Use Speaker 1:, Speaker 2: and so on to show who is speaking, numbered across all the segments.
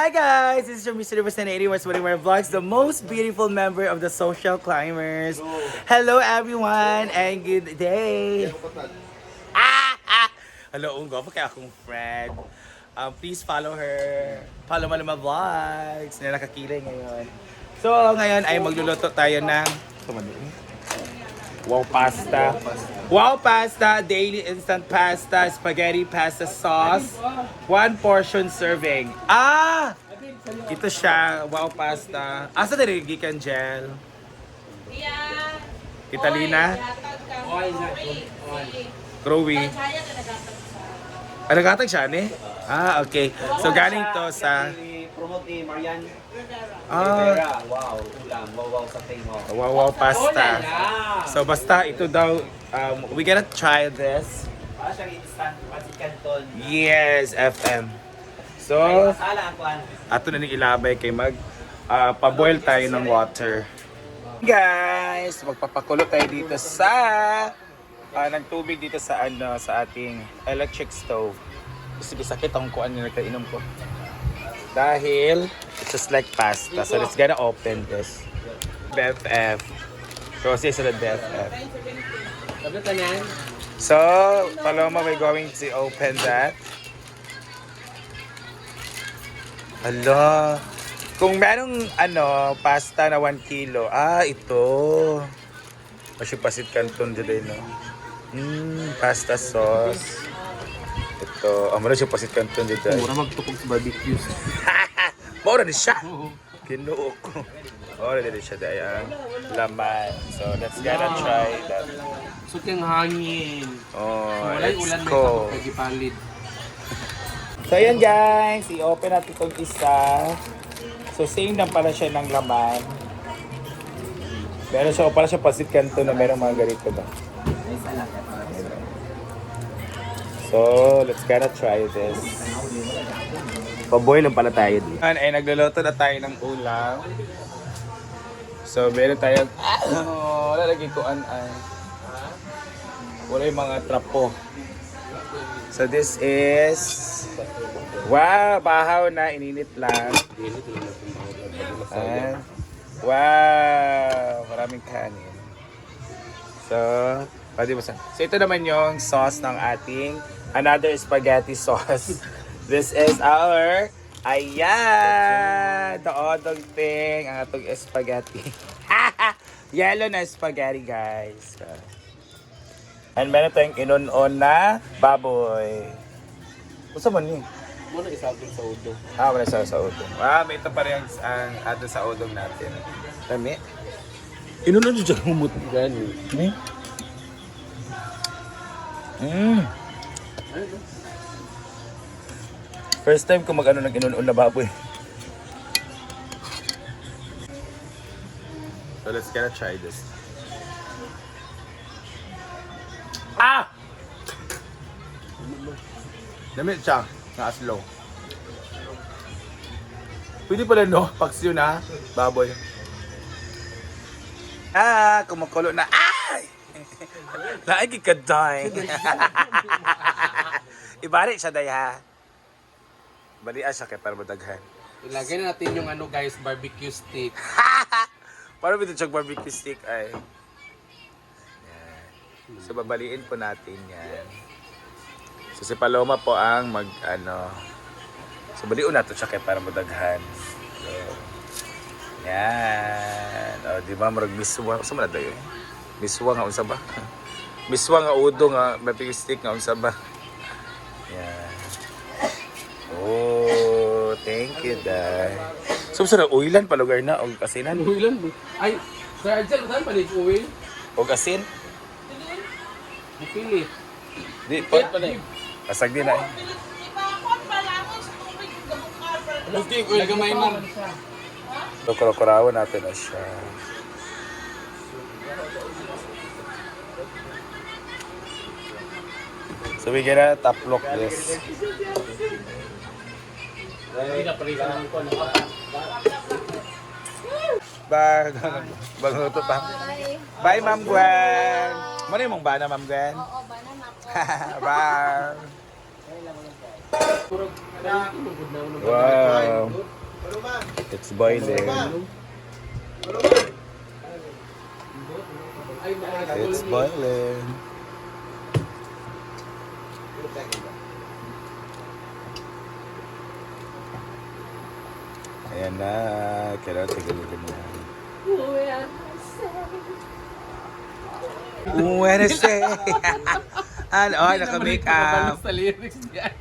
Speaker 1: Hi guys, this is your Mr. Representative 81 Vlogs, the most beautiful member of the Social Climbers. Hello everyone and good day. Hello, Ungo, pa kaya akong friend. Please follow her. Follow Maluma Vlogs na nakakilay ngayon. So ngayon ay magluluto tayo ng wow pasta. Wow pasta, daily instant pasta, spaghetti pasta sauce. 1 portion serving. Ito siya, wow pasta. Asa na rin gikan gel? Italina? Crowy. Nagatag siya ni? Okay. So galing to sa
Speaker 2: promote ni Marian
Speaker 1: Ah,
Speaker 2: Rivera. Wow, ulam. Wow, sa mo.
Speaker 1: wow pasta. So basta ito daw, we gonna try this.
Speaker 2: Para siyang instant pancit canton.
Speaker 1: Yes, FM. So,
Speaker 2: Ay, masala ang kuan.
Speaker 1: ato na ning ilabay kay mag paboil tayo ng water. Guys, magpapakulo tayo dito sa ng tubig dito sa sa ating electric stove. Kasi sakit ang kuan na nagkainom ko. Dahil it's just like pasta. So let's gonna open this. BFF. Kasi sa BFF.
Speaker 2: Sabi ka nan?
Speaker 1: So, Paloma, we're going to open that. Hala. Kung merong pasta na 1 kilo, ito. Pasit canton dyan, no? Pasta sauce. Ito. Mura siya pasit canton dyan.
Speaker 2: Mura magtukog sa barbecue.
Speaker 1: Mura din siya. Kinuo ko. Mura din siya dahil laman. So, let's gonna try that.
Speaker 2: So kang hangin.
Speaker 1: Let's go.
Speaker 2: Pagipalid.
Speaker 1: So ayan guys, i-open natin itong isa. So same lang pala siya ng laman. Meron siya, pala siya pasit kanto na merong mga ganito ba. So let's gonna try this. Paboy lang pala tayo dito. Ay nagluluto na tayo ng ulam. So meron tayo, lalagay ko wala yung mga trapo. So this is wow, bahaw na ininit lang. Wow, maraming kanin. So, pwede mo sa. So ito naman yung sauce ng ating another spaghetti sauce. This is our ayan, the odong thing, ang atong spaghetti. Yellow na spaghetti, guys. And meron tayong inon-on na baboy. Gusto mo niyo?
Speaker 2: Muna isabot sa udo.
Speaker 1: Wala sa udong. May ito pa rin ang ato sa udong natin. Dami. Inon-on nyo dyan humut.
Speaker 2: Gani.
Speaker 1: Ni? First time ko mag-ano ng inon-on na baboy. So let's gonna try this. Damit siya, na slow. Pwede pala no, paksiw na, baboy. Kumukulo na. Laagi ka dying. Ibalik siya day ha. Balian siya kay para madaghan.
Speaker 2: Ilagay na natin yung guys, barbecue stick.
Speaker 1: Para ito siyang barbecue stick ay. Yan. So babaliin po natin yan. So si Paloma po ang so baliun nato siya kay para madaghan. So, yan. Di ba marag miswa. Sa man dayo? Miswa nga unsa ba? Miswa nga udo nga barbecue stick nga unsa ba? Yan. Thank you, Dad. So sa uilan pa lugar na og asinan.
Speaker 2: Uwilan mo. Ay, Sir Arjel, saan pa dito uwil?
Speaker 1: Og asin.
Speaker 2: Mapili.
Speaker 1: Di pa. Asag din ay.
Speaker 2: Nagamay mo.
Speaker 1: So kurakurawan natin na siya. So we gonna taplok this. Bagluto pa. Bye, Ma'am Gwen. Mano yung mong bana, Ma'am Gwen?
Speaker 3: Oo, banana po.
Speaker 1: Bye. Wow. It's boiling. It's boiling. Ayan na. Kailangan tigil-tigil na. Wednesday. Ano? Ay, naka-make up.
Speaker 2: Sa lyrics niya.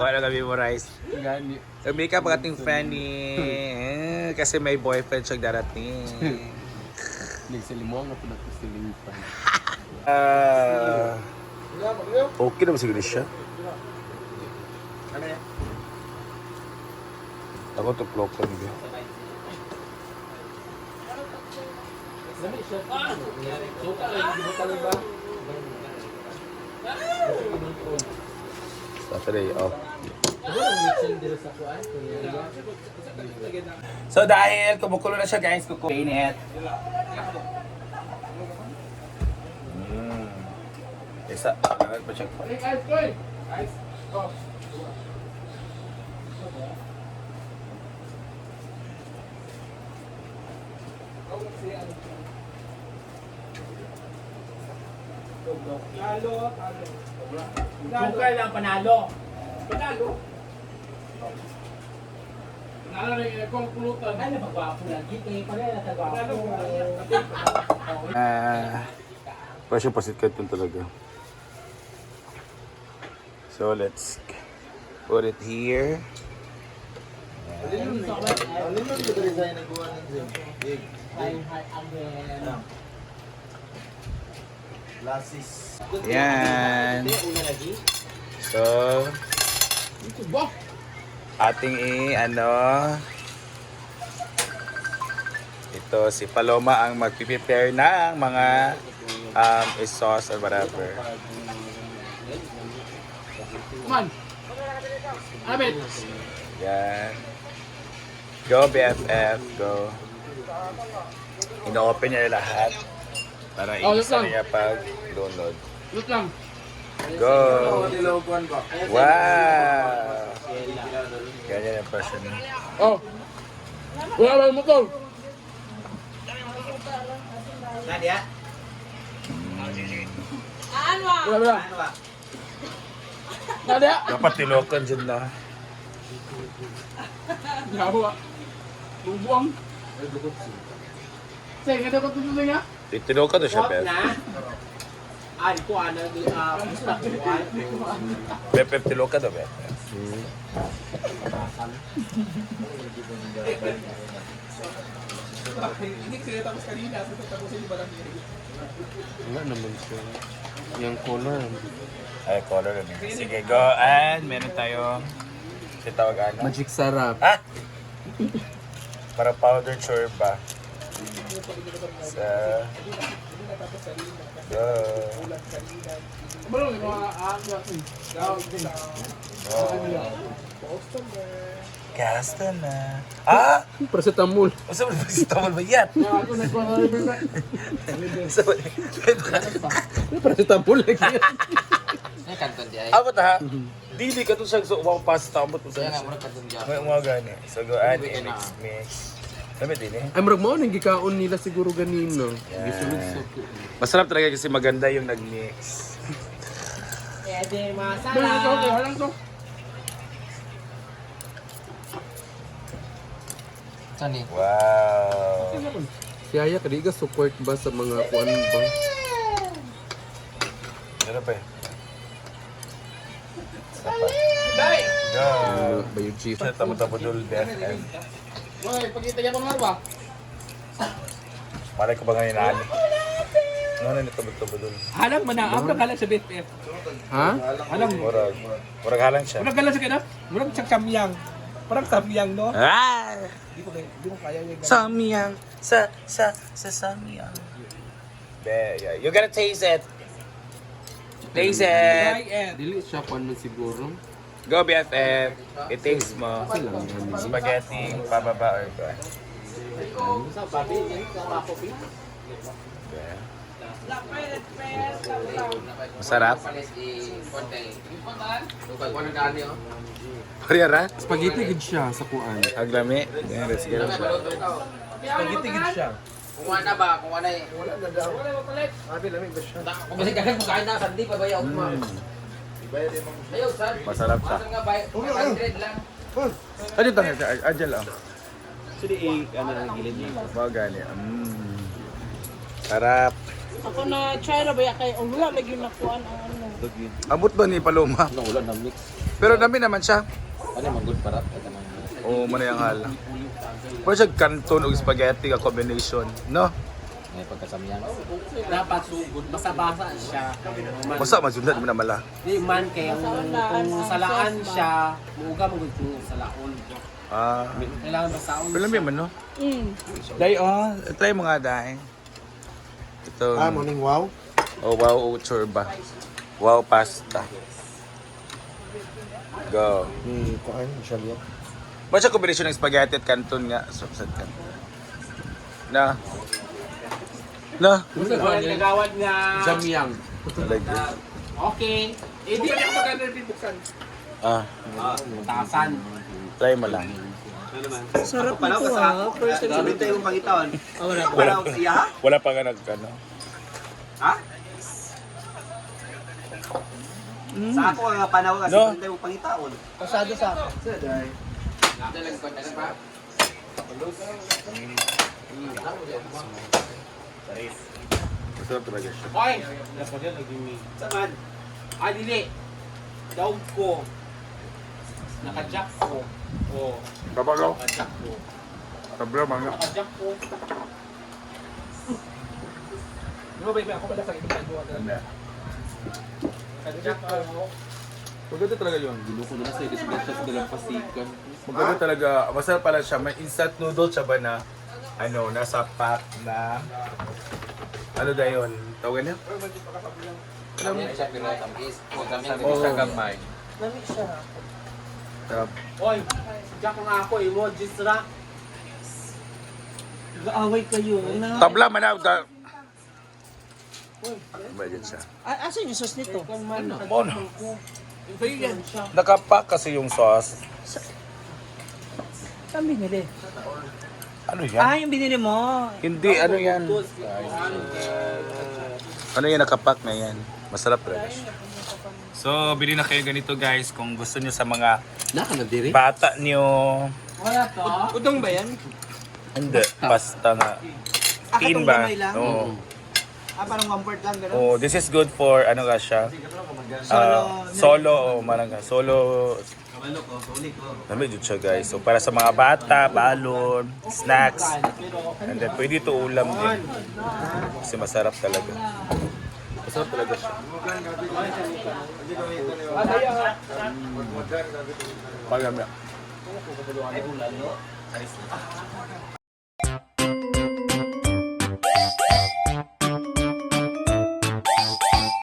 Speaker 1: O, naka-memorize.
Speaker 2: Gani.
Speaker 1: Nag-make up ang ating Fanny. Kasi may boyfriend siyang darating.
Speaker 2: Nagsalimuang na po nagsiling pa.
Speaker 1: Okay naman siguro siya. Ako to ploko niya. Saturday, oh. So dahil kumukulo na siya guys, kukuinit. Isa, kailangan pa siya.
Speaker 3: Bukay lang panalo. Panalo.
Speaker 2: Naalala rin kung pulutan.
Speaker 3: Ano magwapo lagi? Kaya pala natagwapo.
Speaker 1: Passion pasit ka ito talaga. So let's put it here. Yan. So, ating ito si Paloma ang magpiprepare ng mga sauce or whatever.
Speaker 2: Come on. Abet.
Speaker 1: Yan. Go BFF, go. Ino-open niya lahat para
Speaker 2: let's
Speaker 1: i-isa
Speaker 2: go.
Speaker 1: niya pag-download.
Speaker 2: Look lang.
Speaker 1: Go! Wow! Ganyan ang person niya.
Speaker 2: Oh. Wala ba yung motor?
Speaker 3: Nadia?
Speaker 2: Wala. Nadia.
Speaker 1: Dapat tilokan dyan na.
Speaker 2: Yawa. Bubuang. Sige, kada ko tutuloy nga.
Speaker 1: Tilokan to siya,
Speaker 3: Wap
Speaker 1: Beth.
Speaker 3: na. Ari ko ano gusto ko.
Speaker 1: Beth, tilokan to, Beth.
Speaker 2: Wala naman siya. Yung color.
Speaker 1: Ay, color na niya. Sige, go. And meron tayong tawag ano?
Speaker 2: Magic sarap.
Speaker 1: Ha? Para powder chorba. Sa... Go.
Speaker 2: Balong, yung mga
Speaker 1: Gasta na. Ah!
Speaker 2: Paracetamol.
Speaker 1: Masa mo si Tamal ba yan?
Speaker 2: Ako nagpapalibig na.
Speaker 1: Sa
Speaker 2: Paracetamol lagi yan.
Speaker 3: Ay kanton di ay.
Speaker 1: Apat ha? Dili ka to siya so umang pasta mo to
Speaker 3: Kaya
Speaker 1: sa
Speaker 3: nga mura kanton di.
Speaker 1: mga gani. So go add in mix. Sabi din eh.
Speaker 2: Ay, marag mo, nang gikaon nila siguro ganino.
Speaker 1: Masarap talaga kasi maganda yung nag-mix.
Speaker 3: Pwede
Speaker 2: Balong,
Speaker 3: masala.
Speaker 2: walang to.
Speaker 3: Sani?
Speaker 1: Wow.
Speaker 2: Si Aya, kadiga support ba sa mga kuan ba?
Speaker 1: Ano pa eh? Go.
Speaker 2: Ba yung chief?
Speaker 1: Siya tamo-tamo-dul BFF.
Speaker 2: Hoy, pagkita niya pang harwa.
Speaker 1: Malay ko ba ngayon na ano? Ano na tamo-tamo-dul?
Speaker 3: Halang manaam na kala sa BFF.
Speaker 2: Ha?
Speaker 3: Halang
Speaker 1: Murag halang siya.
Speaker 3: Murag kala sa kana? Murag sa kamyang. Parang kamyang no?
Speaker 1: Ah!
Speaker 3: Di ko kaya yung
Speaker 1: Samyang. Sa samyang. Yeah. You gotta taste it. Taste it.
Speaker 2: Dili siya kuan man siguro.
Speaker 1: Go BFF. I-taste mo. Spaghetti, pababa or ba?
Speaker 3: sa babi, sa kopi.
Speaker 1: Yeah. Masarap.
Speaker 2: oh.
Speaker 1: Koreara?
Speaker 2: Spaghetti good siya sa kuan.
Speaker 1: Aglami. Yan, let's get it.
Speaker 2: Spaghetti good siya.
Speaker 4: Kung ano ba? Kung ano eh. Wala na daw. Kung kasi kagad mo kain na, sandi pa ba yung ukma? Ayaw, sir.
Speaker 1: Masarap siya.
Speaker 4: Masarap nga ba? 100 lang.
Speaker 1: Ano ito nga? Adjal lang.
Speaker 3: Actually, ano ang gilid niya.
Speaker 1: Bagani. Sarap.
Speaker 5: Ako na try na ba ya kay wala lagi nakuan ang ano.
Speaker 1: Abot ba ni Paloma?
Speaker 2: Ano ulan na mix.
Speaker 1: Pero dami naman siya.
Speaker 2: Ano man good parat ito nang.
Speaker 1: Oo, manayang hal. Pero siya canton o spaghetti ka combination, no?
Speaker 2: May pagkasamyan.
Speaker 3: Dapat sugod. Basa-basa siya.
Speaker 1: Basta masundan mo na mala.
Speaker 3: Di man kaya kung salaan siya, muuga mo kung salaon.
Speaker 1: Ah,
Speaker 3: Kailangan basaon.
Speaker 1: pero lamig man, no?
Speaker 5: Mm.
Speaker 1: Dai, oh, try mo nga, Dai. Ito.
Speaker 6: Morning wow.
Speaker 1: Oh, wow, chorba. Wow, pasta. Go.
Speaker 6: Ni kuan siya yan.
Speaker 1: Ba't siya combination ng spaghetti at canton nga? Subsat ka. Na. Na.
Speaker 3: Nagawad nga.
Speaker 2: Jamyang.
Speaker 1: Like this.
Speaker 3: Okay. Eh, di ako maganda rin buksan.
Speaker 1: Ah,
Speaker 3: Tasan.
Speaker 1: try mo lang.
Speaker 5: Sarap nito ha. First time
Speaker 3: Sabi tayo yung pangitawan.
Speaker 5: wala.
Speaker 1: Wala, wala pa nga ano.
Speaker 3: Ha? Sa ako nga panahon kasi
Speaker 1: No.
Speaker 3: tayo yung pangitaon.
Speaker 5: Pasado sa ako.
Speaker 4: Dalag pa, dalag pa.
Speaker 1: Masarap talaga siya.
Speaker 3: Oy! Saman. Ah, dili. Daog ko. Nakajack ko. Oh,
Speaker 1: Kapagaw.
Speaker 3: nakajack ko.
Speaker 1: Sabra mga.
Speaker 3: Nakajack ko. Ano ba ako pala sa ibang gawa na? Nakajack ko.
Speaker 1: Maganda talaga yun.
Speaker 2: Ginuko na sa dispensa sa dalang pasikan.
Speaker 1: Maganda talaga. Masarap pala siya. May instant noodle siya ba na ano, nasa pack na ano na yun? Tawagan niya?
Speaker 4: Alam mo siya pero tamis. O tamis
Speaker 1: Oo.
Speaker 4: sa gamay.
Speaker 5: Lamig siya.
Speaker 1: Sarap.
Speaker 3: Oy, jack nga ako, emojis ra.
Speaker 5: Gaaway kayo. Na.
Speaker 1: Tabla man na. Bagay siya.
Speaker 5: Asan yung sauce nito?
Speaker 1: Mon. Nakapack kasi yung sauce.
Speaker 5: Saan binili?
Speaker 1: Ano yan?
Speaker 5: Yung binili mo.
Speaker 1: Hindi, ano yan? Ano yan, nakapack na yan. Masarap talaga siya. So, bili na kayo ganito guys kung gusto nyo sa mga
Speaker 2: Naka na diri.
Speaker 1: bata nyo.
Speaker 3: Wala to.
Speaker 5: Udong ba yan?
Speaker 1: Hindi, pasta nga. Tin
Speaker 5: katong
Speaker 1: ba?
Speaker 5: gamay lang?
Speaker 1: Oo.
Speaker 5: Parang 1/4 lang gano'n?
Speaker 1: Oh, this is good for ano ka siya? Solo o maranga. Solo. Dami dito siya guys. So para sa mga bata, balon, snacks. And then pwede ito ulam din. Kasi masarap talaga. Masarap talaga siya. Pagami.